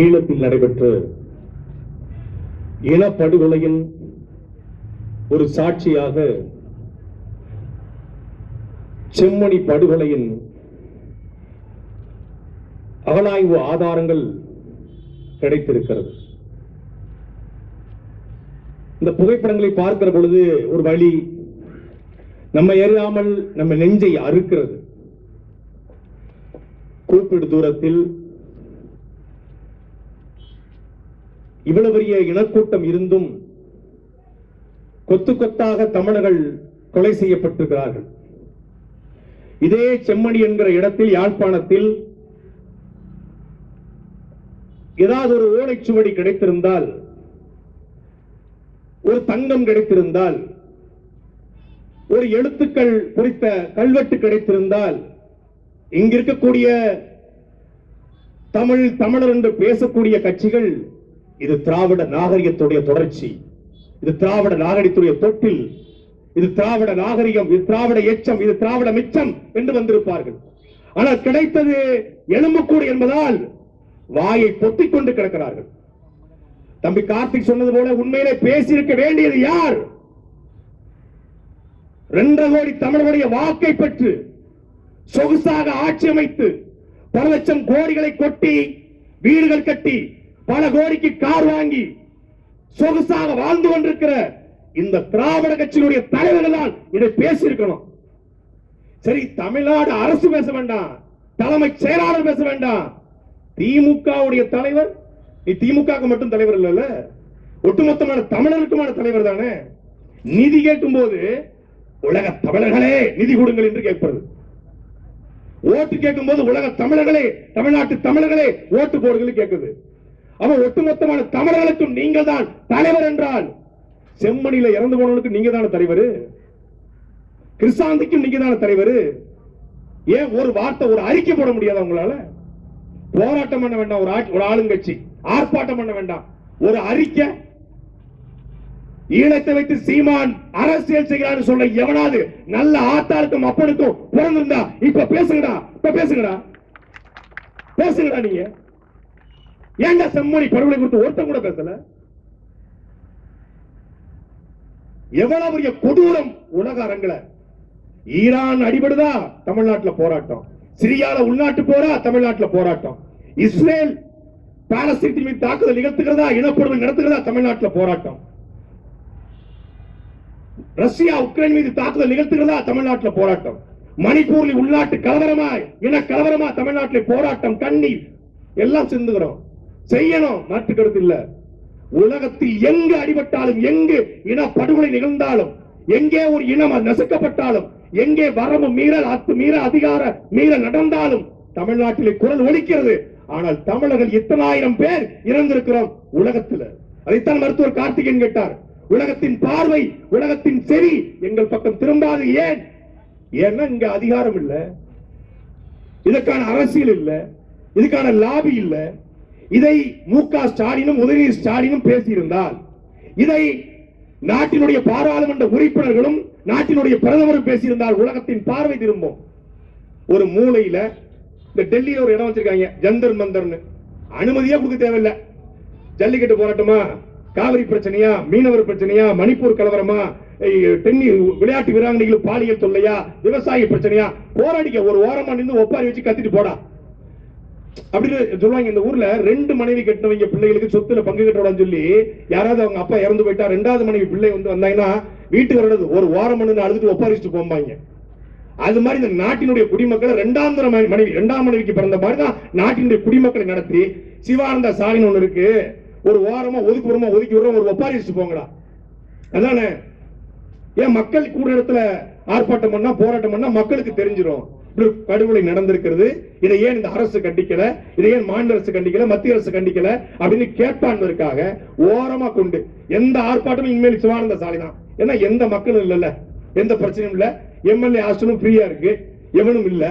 ஈழத்தில் நடைபெற்ற இனப்படுகொலையின் ஒரு சாட்சியாக செம்மணி படுகொலையின் அகழாய்வு ஆதாரங்கள் கிடைத்திருக்கிறது. இந்த புகைப்படங்களை பார்க்கிற பொழுது ஒரு வழி நம்ம அறியாமல் நம்ம நெஞ்சை அறுக்கிறது. கூப்பிடு தூரத்தில் இவ்வளவு பெரிய இனக்கூட்டம் இருந்தும் கொத்து கொத்தாக தமிழர்கள் கொலை செய்யப்பட்டிருக்கிறார்கள். இதே செம்மணி என்கிற இடத்தில், யாழ்ப்பாணத்தில் ஏதாவது ஒரு ஓலைச்சுவடி கிடைத்திருந்தால், ஒரு தங்கம் கிடைத்திருந்தால், ஒரு எழுத்துக்கள் குறித்த கல்வெட்டு கிடைத்திருந்தால், இங்கிருக்கக்கூடிய தமிழர் என்று பேசக்கூடிய கட்சிகள் இது திராவிட நாகரிகத்துடைய தொடர்ச்சி, இது திராவிட நாகரிகத்துடைய தொட்டில், இது திராவிட நாகரிகம், இது திராவிட எச்சம், இது திராவிட மிச்சம் என்று வந்திருப்பார்கள். ஆனால் கிடைத்தது எலும்புக்கூடு என்பதால் வாயை பொத்திக் கொண்டு கிடக்கிறார்கள். தம்பி கார்த்திக் சொன்னது போல உண்மையிலே பேசியிருக்க வேண்டியது யார்? 2 கோடி தமிழர்களுடைய வாக்கை பெற்று சொகுசாக ஆட்சி அமைத்து பல லட்சம் கோடிகளை கொட்டி வீடுகள் கட்டி பல கோடிக்கு கார் வாங்கி சொகுசாக வாழ்ந்து கொண்டிருக்கிற இந்த திராவிட கட்சியினுடைய தலைவர்கள் தான் இதை பேசியிருக்கணும். சரி, தமிழ்நாடு அரசு பேச வேண்டாம், தலைமைச் செயலாளர் பேச வேண்டாம். திமுகவுடைய தலைவர், நீ திமுக மட்டும் தலைவர் இல்ல, ஒட்டுமொத்தமான தமிழருக்குமான தலைவர் தானே. நிதி கேட்கும் போது உலக தமிழர்களே நிதி கொடுங்கள் என்று கேட்பது, ஓட்டு கேட்கும் போது உலக தமிழர்களே, தமிழ்நாட்டு தமிழர்களே ஓட்டு போடுங்கள் கேட்குது. அவன் ஒட்டுமொத்தமான தமிழர்களுக்கும் நீங்கள் தான் தலைவர் என்றால், செம்மணியில இறந்து போனவனுக்கு நீங்க தானே தலைவர், கிருஷ்ணாந்திக்கும் நீங்க தானே தலைவர். ஏன் ஒரு வார்த்தை, ஒரு அறிக்கை போட முடியாத உங்களால? போராட்டம் பண்ண வேண்டாம், ஒரு ஆளுங்கட்சி ஆர்ப்பாட்டம் பண்ண வேண்டாம், ஒரு அறிக்கை. ஈழத்தை வைத்து சீமான் அரசியல் செய்கிறான்னு சொல்ல எவனாவது நல்ல ஆத்தாருக்கும் அப்பனுக்கும் பிறந்திருந்தா இப்ப பேசுங்கடா, இப்ப பேசுங்கடா, பேசுங்கடா. நீங்க ஏங்க செம்மணி படுகொலை குறித்து ஒருத்தன் கூட பேசல? எவ்வளவு பெரிய கொடூரம் உலக அரங்கில. ஈரான் அடிபடுதா, தமிழ்நாட்டில் போராட்டம். சிரியால உள்நாட்டு போரா, தமிழ்நாட்டில் போராட்டம். இஸ்ரேல் பாலஸ்தீன் மீது தாக்குதல் நிகழ்த்துகிறதா, இனப்படுகொலை நடத்துகிறதா, தமிழ்நாட்டில் போராட்டம். ரஷ்யா உக்ரைன் மீது தாக்குதல் நிகழ்த்துகிறதா, தமிழ்நாட்டில் போராட்டம். மணிப்பூரில் உள்நாட்டு கலவரமா, இன கலவரமா, தமிழ்நாட்டில் போராட்டம். கண்ணீர் எல்லாம் சிந்துகிறோம், செய்யணும், மாற்று கருத்து இல்ல. உலகத்தில் எங்கு அடிபட்டாலும், எங்கு இன படுகொலை நிகழ்ந்தாலும், எங்கே ஒரு இனம் நசுக்கப்பட்டாலும், எங்கே வரம்பு மீறல், அத்துமீற அதிகார மீறல் நடந்தாலும் தமிழ்நாட்டிலே குரல் ஒலிக்கிறது. ஆனால் தமிழர்கள் இத்தனை ஆயிரம் பேர் இறந்திருக்கிறோம் உலகத்தில். அதைத்தான் மருத்துவர் கார்த்திகேயன் கேட்டார். உலகத்தின் பார்வை, உலகத்தின் செவி எங்கள் பக்கம் திரும்பாது. ஏன்? ஏன்னா இங்க அதிகாரம் இல்ல, இதற்கான அரசியல் இல்ல, இதுக்கான லாபி இல்ல. இதை மு.க. ஸ்டாலினும் உதயநிதி ஸ்டாலினும் பேசியிருந்தால், இதை நாட்டினுடைய பாராளுமன்ற உறுப்பினர்களும் நாட்டினுடைய பிரதமரும் பேசியிருந்தால் உலகத்தின் பார்வை திரும்பும். ஒரு மூலையில இந்த டெல்லியில ஒரு இடம் வச்சிருக்காங்க, ஜந்தர் மந்தர்னு. அனுமதியே கொடுக்க தேவையில்லை. ஜல்லிக்கட்டு போராட்டமா, காவிரி பிரச்சனையா, மீனவர் பிரச்சனையா, மணிப்பூர் கலவரமா, விளையாட்டு வீராங்கனைகள் பாலியல் தொல்லையா, விவசாய பிரச்சனையா, போராடிக்க ஒரு ஓரமா நின்று ஒப்பாரி வச்சு கத்திட்டு போடா அப்படின்னு சொல்லுவாங்க. இந்த ஊர்ல 2 மனைவி கட்டினவங்க பிள்ளைகளுக்கு சொத்துல பங்கு கட்டோடான்னு சொல்லி யாராவது அவங்க அப்பா இறந்து போயிட்டா 2வது மனைவி பிள்ளை வந்தாங்கன்னா வீட்டுக்கு வர்றது ஒரு ஓரம் மணி அழுதுட்டு ஒப்பாரிச்சுட்டு போம்பாங்க. அது மாதிரி இந்த நாட்டினுடைய குடிமக்களை 2ஆம் மனைவிக்கு பிறந்த மாதிரி தான் நாட்டினுடைய குடிமக்களை நடத்தி சிவானந்த சாலின்னு ஒண்ணு இருக்கு, ஒரு ஓரமா ஒதுக்கி விடுறோம், ஒரு ஒப்பாரிச்சுட்டு போங்கடா. அதானே? ஏன் மக்கள் கூட இடத்துல ஆர்ப்பாட்டம் பண்ணா, போராட்டம் பண்ணா மக்களுக்கு தெரிஞ்சிடும் படுகொலை நடந்திருக்கிறது. இதை ஏன் இந்த அரசு கண்டிக்கல, இதை ஏன் மாநில அரசு கண்டிக்கல, மத்திய அரசு கண்டிக்கல அப்படின்னு கேட்பான்பதற்காக ஓரமா கொண்டு எந்த ஆர்ப்பாட்டமும் இனிமேல் சிவானந்த சாலை தான். ஏன்னா எந்த மக்களும் இல்ல, எந்த பிரச்சனையும் இல்ல, எம்எல்ஏ ஹாஸ்டலும் ஃப்ரீயா இருக்கு, எவனும் இல்ல.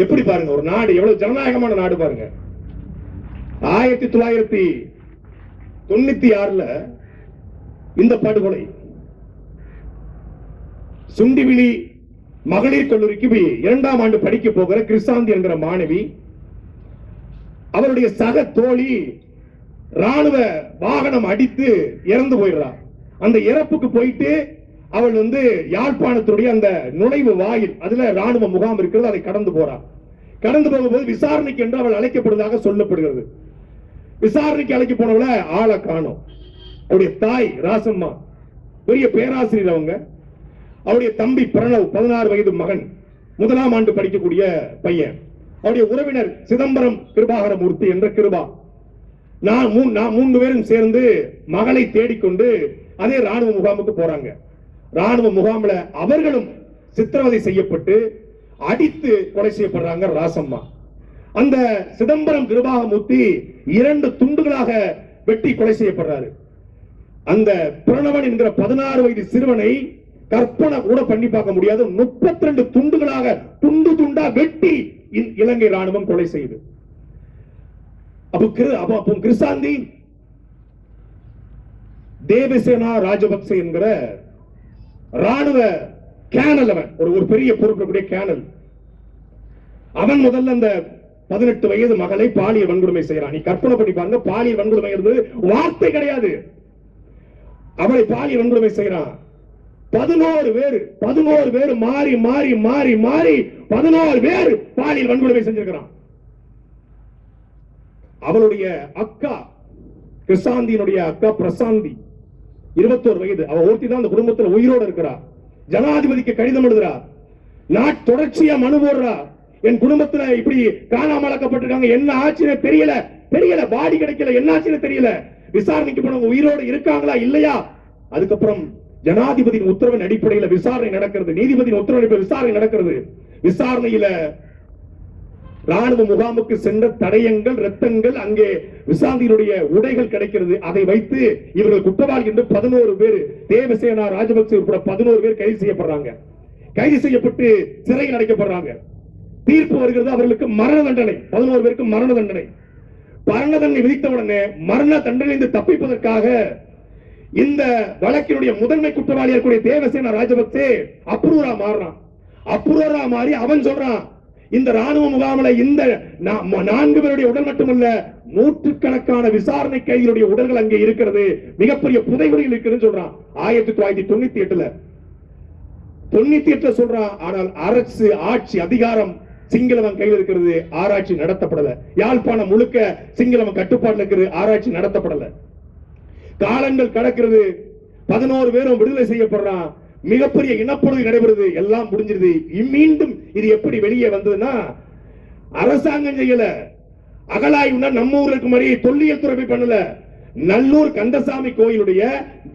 எப்படி பாருங்க ஒரு நாடு, எவ்வளவு ஜனநாயகமான நாடு பாருங்க. 1996 இந்த படுகொலை சுண்டிவிலி மகளிர் கல்லூரிக்கு 2ஆம் ஆண்டு படிக்க போகிற கிருஷ்ணாந்தி என்கிற மாணவி அவருடைய சக தோழி ராணுவ வாகனம் அடித்து இறந்து போயிடுறார். அந்த இறப்புக்கு போயிட்டு அவள் யாழ்ப்பாணத்துடைய அந்த நுழைவு வாயில், அதுல ராணுவ முகாம் இருக்கிறது, அதை கடந்து போறார். கடந்து போகும்போது விசாரணைக்கு என்று அவள் அழைக்கப்படுவதாக சொல்லப்படுகிறது. விசாரணைக்கு அழைக்க போனவள ஆளை காணோம். அவருடைய தாய் ராசம்மா பெரிய பேராசிரியர், அவருடைய தம்பி பிரணவ் 16 வயது மகன், 1ஆம் ஆண்டு படிக்கக்கூடிய பையன், அவருடைய உறவினர் சிதம்பரம் கிருபாகரமூர்த்தி என்ற கிருபா, நான் 3 பேரும் சேர்ந்து மகளை தேடிக்கொண்டு அதே ராணுவ முகாமுக்கு போறாங்க. ராணுவ முகாம்ல அவர்களும் சித்திரவதை செய்யப்பட்டு அடித்து கொலை செய்யப்படுறாங்க ராசம்மா. அந்த சிதம்பரம் கிருபாகமூர்த்தி 2 துண்டுகளாக வெட்டி கொலை செய்யப்படுறாரு. அந்த பிரணவன் என்கிற 16 வயது சிறுவனை கற்பனை கூட பண்ணி பார்க்க முடியாது, 32 துண்டுகளாக துண்டு துண்டா வெட்டி இலங்கை ராணுவம் கொலை செய்து. அப்போ கிருசாந்தி தேவசேனா ராஜபக்ச என்கிற ராணுவ கேனல், அவன் ஒரு பெரிய பொறுப்புடைய கேனல். அவன் முதல்ல அந்த 18 வயது மகளை பாலியல் வன்கொடுமை செய்யறான். நீ கற்பனை பண்ணி பாருங்க, பாலியல் வன்கொடுமை இருந்தது வார்த்தை கிடையாது. அவளை பாலியல் வன்கொடுமை செய்யறான். 11 பேர் மாறி மாறி மாறி மாறி 11 பேர் பாலியல் வன்கொடுமை செஞ்சிருக்கிறான். அவளுடைய அக்கா கிருசாந்தியினுடைய அக்கா பிரசாந்தி 21 வயது, அவ ஒருத்தி தான் அந்த குடும்பத்தில் உயிரோடு இருக்கிறார். ஜனாதிபதிக்கு கடிதம் எழுதுறார், தொடர்ச்சியா மனு போடுறா, என் குடும்பத்துல இப்படி காணாமலாக்கப்பட்டிருக்காங்க, என்ன ஆச்சுன்னு தெரியல, பாடி கிடைக்கல, என்ன ஆச்சுன்னு தெரியல, விசாரணைக்கு போனவங்க உயிரோடு இருக்காங்களா இல்லையா. அதுக்கப்புறம் ஜனாதிபதியின் உத்தரவின் அடிப்படையில் விசாரணை நடக்கிறது, நீதிபதியின் உத்தரவின் விசாரணை நடக்கிறது. விசாரணையில ராணுவ முகாமுக்கு சென்ற தடயங்கள், ரத்தங்கள், அங்கே விசாரணையினுடைய உடைகள் கிடைக்கிறது. அதை வைத்து இவர்கள் குற்றவாளி என்று 11 பேர், தேவசேனா ராஜபக்சே உட்பட 11 பேர் கைது செய்யப்படுறாங்க. கைது செய்யப்பட்டு சிறையில் அடைக்கப்படுறாங்க. தீர்ப்பு வருகிறது, அவர்களுக்கு மரண தண்டனை, 11 பேருக்கு மரண தண்டனை. மரண தண்டனை விதித்த உடனே மரண தண்டனை தப்பிப்பதற்காக இந்த வழக்கினுடைய முதன்மை குற்றவாளியாக கூடிய தேவசேனா ராஜபக்சே அப்ரூரா மாறுறான். அப்ரூரா மாறி அவன் சொல்றான், இந்த ராணுவ முகாமில் இந்த 4 பேருடைய உடல் மட்டுமல்ல, நூற்றுக்கணக்கான விசாரணை கைதிகளுடைய உடல்கள் அங்கே இருக்கிறது, மிகப்பெரிய புதைகுழியில் இருக்குன்னு சொல்றான். 1998 சொல்றான். ஆனால் அரசு ஆட்சி அதிகாரம் சிங்களவன் கையில் இருக்கிறது, ஆராய்ச்சி நடத்தப்படல. யாழ்ப்பாணம் முழுக்க சிங்களவன் கட்டுப்பாட்டில் இருக்கிறது, ஆராய்ச்சி நடத்தப்படல. காலங்கள் கடக்கிறது, 11 பேரும் விடுதலை செய்யப்படுறான். மிகப்பெரிய இனப்படுகொலை நடைபெறுது, எல்லாம் முடிஞ்சிருது. மீண்டும் இது எப்படி வெளியே வந்ததுன்னா, அரசாங்கம் செய்யல, அகலாய்வுனா நம்ம ஊருக்கு மாதிரி தொல்லியல் துறை பண்ணல. நல்லூர் கந்தசாமி கோயிலுடைய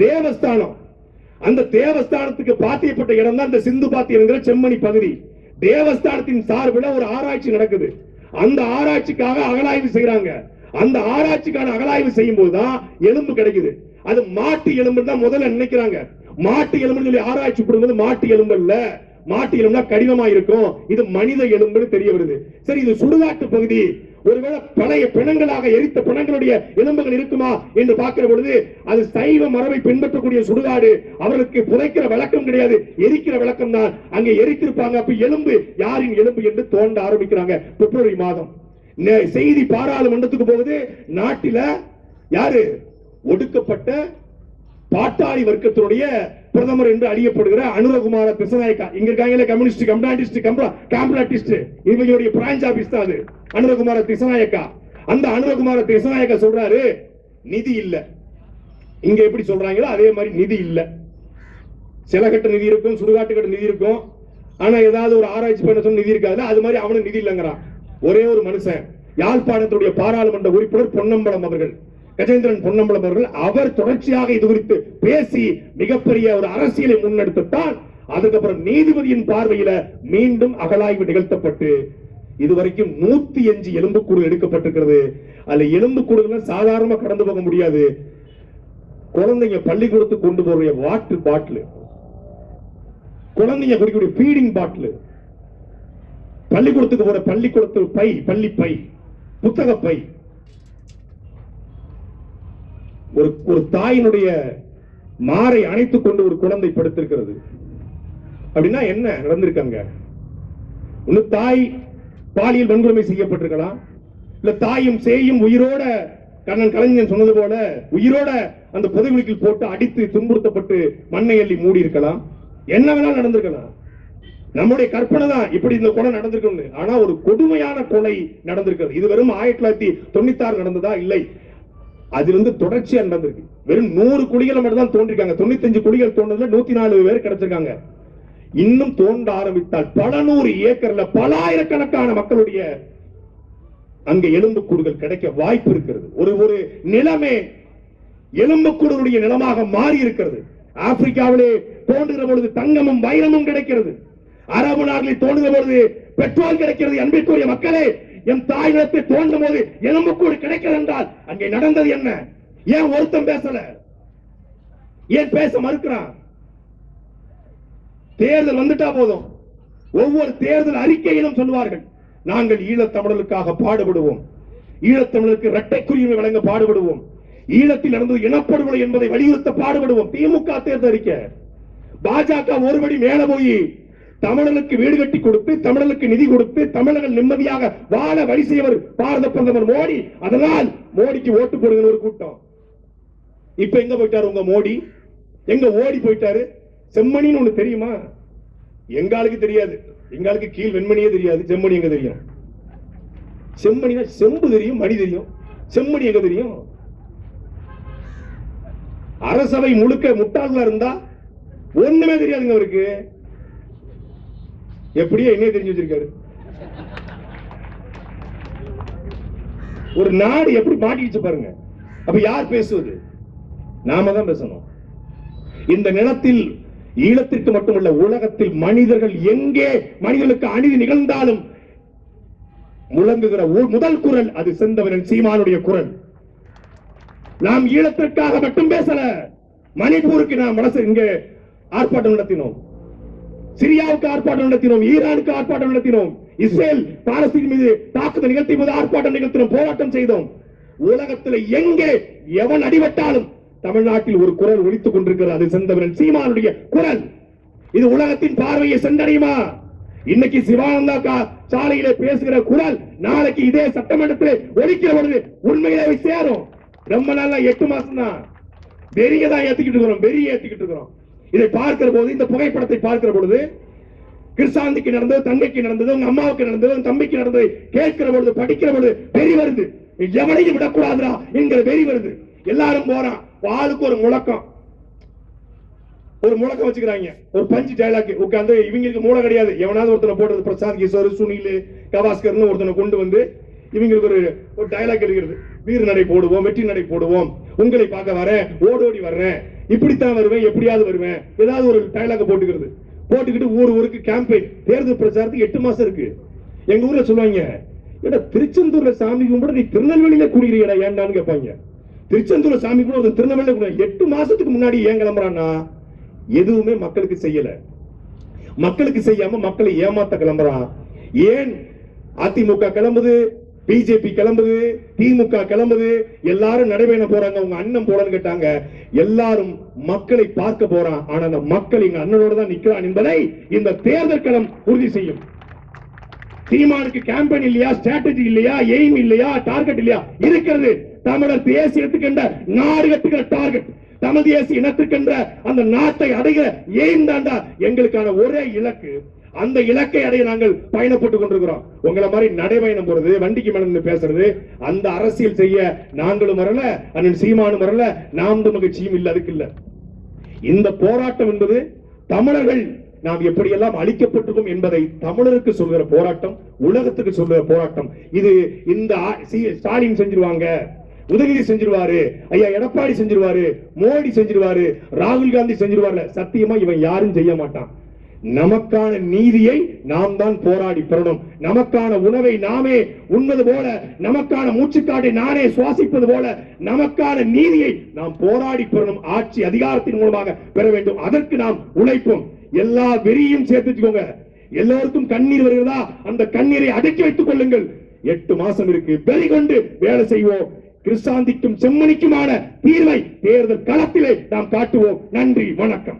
தேவஸ்தானம், அந்த தேவஸ்தானத்துக்கு பாத்தியப்பட்ட இடம் தான் இந்த சிந்து பாத்தியம் என்கிற செம்மணி பகுதி. தேவஸ்தானத்தின் சார்பில் ஒரு ஆராய்ச்சி நடக்குது. அந்த ஆராய்ச்சிக்காக அகலாய்வு செய்யறாங்க. அந்த ஆராய்ச்சிக்கான அகலாய்வு செய்யும் போதுதான் எலும்பு கிடைக்குது. அது மாட்டு எலும்பு தான் முதல்ல நினைக்கிறாங்க. மாட்டு எலும்பு சொல்லி ஆராய்ச்சி பண்ணும்போது மாட்டு எலும்பு இல்ல, மாட்டு எலும்புனா கடினமா இருக்கும், இது மனித எலும்புன்னு தெரிய வருது. சரி, இது சுடுகாட்டு பகுதி, ஒருவேளை பழைய பிணங்களாக எரித்த பிணங்களுடைய எலும்புகள் இருக்குமா என்று பார்க்கிற பொழுது அது சைவ மரபை பின்பற்றக்கூடிய சுடுகாடு. அவர்களுக்கு புதைக்கிற வழக்கம் கிடையாது, எரிக்கிற வழக்கம் தான். அங்கே எரித்திருப்பாங்க. அப்ப எலும்பு யாரின் எலும்பு என்று தோண்ட ஆரம்பிக்கிறாங்க. பிப்ரவரி மாதம் செய்தி பாராளுமன்றத்துக்கு போகுது. நாட்டில யாரு ஒடுக்கப்பட்ட பாட்டாளி வர்க்கத்தினுடைய பிரதமர் என்று அறியப்படுகிற அனுரகுமார திசநாயக்கா, இங்க இருக்காங்க கம்யூனிஸ்ட், காம்ப்ளாட்டிஸ்ட், இவங்களுடைய பிரான்ச் ஆபீஸ் தான் அது, அனுரகுமார திசநாயக்கா. அந்த அனுரகுமார திசநாயக்கா சொல்றாரு, நிதி இல்ல. இங்க எப்படி சொல்றாங்களோ அதே மாதிரி நிதி இல்ல. சில கட்ட நிதி இருக்கும், சுடுகாட்டு கட்ட நிதி இருக்கும், ஆனா ஏதாவது ஒரு ஆராய்ச்சி பண்ண சொன்ன நிதி இருக்காது. அது மாதிரி அவனுக்கு நிதி இல்லைங்கிறான். ஒரே ஒரு மனுஷன், யாழ்ப்பாணத்துடைய பாராளுமன்ற உறுப்பினர் பொன்னம்பலம் அவர்கள், கஜேந்திரன் பொன்னம்பலம் அவர்கள், அவர் தொடர்ச்சியாக இது குறித்து பேசி மிகப்பெரிய ஒரு அரசியலை முன்னெடுத்துத்தான் அதுக்கப்புறம் நீதிபதியின் பார்வையில மீண்டும் அகலாய்வு நிகழ்த்தப்பட்டு இதுவரைக்கும் 105 எலும்புக்கூடு எடுக்கப்பட்டிருக்கிறது. அதுல எலும்புக்கூடுகள் சாதாரணமா கடந்து போக முடியாது. குழந்தைங்க பள்ளிக்கூடத்துக்கு கொண்டு போற வாட்டர் பாட்டில், குழந்தைங்க குடிக்கக்கூடிய ஃபீடிங் பாட்டில், பள்ளிக்கூடத்துக்கு போற பள்ளிக்கூடத்து பை, பள்ளி பை, புத்தக பை, ஒரு தாயினுடைய மாரை அணைத்துக் கொண்டு ஒரு குழந்தை படுத்திருக்கிறது. அப்படின்னா என்ன நடந்திருக்காங்க? தாய் பாலியல் வன்கொடுமை செய்யப்பட்டிருக்கலாம், இல்ல தாயும் சேயும் உயிரோட கண்ணன் கலைஞன் சொன்னது போல உயிரோட அந்த புதைகுழிக்குள் போட்டு அடித்து துன்புறுத்தப்பட்டு மண்ணை அள்ளி மூடி இருக்கலாம், என்ன வேணாலும் நடந்திருக்கலாம். நம்முடைய கற்பனை தான் இப்படி இந்த கொலை நடந்திருக்கு. ஆனா ஒரு கொடுமையான கொலை நடந்திருக்கிறது. இது வெறும் 1996 நடந்ததா? இல்லை, அதிலிருந்து தொடர்ச்சியா நடந்திருக்கு. வெறும் 100 குழிகள் மட்டும் தான் தோன்றிருக்காங்க. 95 குழிகள் தோன்றதுல 104 பேர் கிடைச்சிருக்காங்க. இன்னும் தோண்ட ஆரம்பித்தால் பல 100 ஏக்கர்ல பல ஆயிரக்கணக்கான மக்களுடைய அங்க எலும்புக்கூடுகள் கிடைக்க வாய்ப்பு இருக்கிறது. ஒரு நிலமே எலும்புக்கூடுடைய நிலமாக மாறி இருக்கிறது. ஆப்பிரிக்காவிலே தோன்றுகிற பொழுது தங்கமும் வைரமும் கிடைக்கிறது. அரபு நாடுகளில் தோன்றுகிற பொழுது பெட்ரோல் கிடைக்கிறது. அன்பிற்குரிய மக்களே, என் தாய் நிலத்தை தோண்டும் போது எலும்புக்கூடு கிடைக்கிறது என்றால் அங்கே நடந்தது என்ன? ஏன் ஒருத்தம் பேசல? ஏன் பேச மறுக்கிறான்? தேர்தல் வந்துட்டா போதும், ஒவ்வொரு தேர்தல் அறிக்கையிலும் சொல்வார்கள், நாங்கள் ஈழத்தமிழர்களுக்காக பாடுபடுவோம், ஈழத்தமிழருக்கு இரட்டை குடியுரிமை வழங்க பாடுபடுவோம், ஈழத்தில் நடந்தது இனப்படுகொலை என்பதை வலியுறுத்த பாடுபடுவோம். திமுக தேர்தல் அறிக்கை. பாஜக ஒருபடி மேல போய் தமிழர்களுக்கு வீடு கட்டி கொடுத்து, தமிழர்களுக்கு நிதி கொடுத்து, தமிழர்கள் நிம்மதியாக வாழ வழி செய்வர் பாரத பிரதமர் மோடி. அதனால் மோடிக்கு ஓட்டு போடுகிற ஒரு கூட்டம். இப்ப எங்க போயிட்டாரு உங்க மோடி? எங்க ஓடி போயிட்டாரு? செம்மணின்னு ஒண்ணு தெரியுமா? எங்களுக்கு தெரியாது. எங்களுக்கு கீழ் வெண்மணியே தெரியாது. செம்மணி எங்க தெரியும்? செம்மணினா செம்பு தெரியும், மணி தெரியும். செம்மணி எங்க தெரியும்? அரசவை முழுக்க முட்டாளா இருந்தா ஒண்ணுமே தெரியாதுங்க அவருக்கு. எப்படியே என்ன தெரிஞ்சு வச்சிருக்காரு? ஒரு நாடு எப்படி மாட்டிக்கிச்சு பாருங்க. அப்ப யார் பேசுவது? நாம தான் பேசணும். இந்த நிலத்தில் ஈழத்திற்கு மட்டுமல்ல, உலகத்தில் மனிதர்கள் எங்கே மனிதர்களுக்கு அநீதி நிகழ்ந்தாலும் முழங்குகிற முதல் குரல் அது செந்தமிழன் சீமானுடைய குரல். நாம் ஈழத்திற்காக மட்டும் பேசல. மணிப்பூருக்கு நாம் மனசு இங்கே ஆர்ப்பாட்டம் நடத்தினோம், சிரியாவுக்கு ஆர்ப்பாட்டம் நடத்தினோம், ஈரானுக்கு ஆர்ப்பாட்டம் நடத்தினோம், இஸ்ரேல் பாலஸ்தீன் மீது தாக்குதல் நிகழ்த்திய போது ஆர்ப்பாட்டம் நிகழ்த்தினோம், போராட்டம் செய்தோம். உலகத்தில் எங்கே எவன் அடிபட்டாலும் தமிழ்நாட்டில் ஒரு குரல் ஒலித்துக் கொண்டிருக்கிறது. அது செந்தமிழன் சீமானுடைய குரல். இது உலகத்தின் பார்வையை சென்றடையுமா? இன்னைக்கு சிவானந்தா சாலையிலே பேசுகிற குரல் நாளைக்கு இதே சட்டமன்றத்தில் ஒலிக்கிற பொழுது உண்மையிலே சேரும். ரொம்ப நாளா 8 மாசம் தான் வெறிய தான் ஏத்திக்கிட்டு இருக்கிறோம், வெறிய ஏத்திக்கிட்டு இருக்கிறோம். இதை பார்க்கிற போது, இந்த புகைப்படத்தை பார்க்கிற பொழுது, கிருஷ்ணாந்திக்கு நடந்தது, தங்கைக்கு நடந்தது, உங்க அம்மாவுக்கு நடந்தது, உங்க தம்பிக்கு நடந்தது கேட்கிற பொழுது, படிக்கிற பொழுது வெறி வருது. எவனையும் விடக்கூடாதுடா என்கிற வெறி வருது. எல்லாரும் போறான், ஆளுக்கு ஒரு முழக்கம் வச்சுக்கிறாங்க. ஒரு பஞ்சு டைலாக் உட்கார்ந்து, இவங்களுக்கு மூளை கிடையாது. எவனாவது ஒருத்தனை போடுறது, பிரசாந்த் கிஷோர், சுனில் கவாஸ்கர் ஒருத்தனை கொண்டு வந்து இவங்களுக்கு ஒரு டைலாக் எடுக்கிறது. வீர நடை போடுவோம், வெற்றி நடை போடுவோம், உங்களை பார்க்க வரேன், ஓடோடி வர்றேன், இப்படித்தான் வருவேன், எப்படியாவது வருவேன், ஏதாவது ஒரு டைலாக் போட்டுக்கிட்டு ஊருக்கு கேம்பெயின், தேர்தல் பிரச்சாரத்துக்கு 8 மாசம் இருக்கு. எங்க ஊர்ல சொல்லுவாங்க, ஏடா திருச்செந்தூர்ல சாமி கும்பிட நீ திருநெல்வேலியில குடிக்கிறீடா ஏண்டான்னு கேட்பாங்க. திருச்செந்தூர்ல சாமி கும்பிட திருநெல்வேலியில 8 மாசத்துக்கு முன்னாடி ஏன் கிளம்புறான்னா, எதுவுமே மக்களுக்கு செய்யல. மக்களுக்கு செய்யாம மக்களை ஏமாத்த கிளம்புறான். ஏன் அதிமுக கிளம்புது, பிஜேபி கிளம்புது, திமுக கிளம்புது, எல்லாரும் நடைபயணம் போறாங்க. உங்க அண்ணன் போலன்னு கேட்டாங்க. எல்லாரும் மக்களை பார்க்க போறான். ஆனா அந்த மக்கள் எங்க அண்ணனோட தான் நிக்கிறான் என்பதை இந்த தேர்தல் களம் உறுதி செய்யும். சீமானுக்கு கேம்பெயின் இல்லையா, ஸ்ட்ராட்டஜி இல்லையா, எய்ம் இல்லையா, டார்கெட் இல்லையா? இருக்கிறது. தமிழர் தேசியத்துக்கு நாடு கட்டுகிற டார்கெட், தமிழ் தேசிய இனத்துக்கென்ற அந்த நாட்டை அடைகிற எய்ம் தாண்டா எங்களுக்கான ஒரே இலக்கு. அந்த இலக்கை அடைய நாங்கள் பயணப்பட்டுக் கொண்டிருக்கிறோம். உங்களை மாதிரி நடைபயணம் போறது, வண்டிக்கு மேல பேசுறது, அந்த அரசியல் செய்ய நாங்களும் வரல, அண்ணன் சீமானும் வரல, நாம் மகிழ்ச்சியும் இல்ல. அதுக்கு இல்ல. இந்த போராட்டம் என்பது தமிழர்கள் நாம் எப்படியெல்லாம் அழிக்கப்பட்டிருக்கும் என்பதை தமிழருக்கு சொல்கிற போராட்டம், உலகத்துக்கு சொல்கிற போராட்டம். இது இந்த ஸ்டாலின் செஞ்சிருவாங்க, உதயநிதி செஞ்சிருவாரு, ஐயா எடப்பாடி செஞ்சிருவாரு, மோடி செஞ்சிருவாரு, ராகுல் காந்தி செஞ்சிருவாரு. சத்தியமா இவன் யாரும் செய்ய மாட்டான். நமக்கான நீதியை நாம் தான் போராடி பெறணும். நமக்கான உணவை நாமே உண்பது போல, நமக்கான மூச்சுக்காட்டை நானே சுவாசிப்பது போல, நமக்கான நீதியை நாம் போராடி பெறணும். ஆட்சி அதிகாரத்தின் மூலமாக பெற வேண்டும். அதற்கு நாம் உழைப்போம். எல்லா வெறியும் சேர்த்துக்கோங்க. எல்லோருக்கும் கண்ணீர் வருகிறதா, அந்த கண்ணீரை அடக்கி வைத்துக் கொள்ளுங்கள். 8 மாசம் இருக்கு. வெறி கொண்டு வேலை செய்வோம். கிருஷ்ணாந்திக்கும் செம்மணிக்குமான தீர்வை தேர்தல் களத்திலே நாம் காட்டுவோம். நன்றி, வணக்கம்.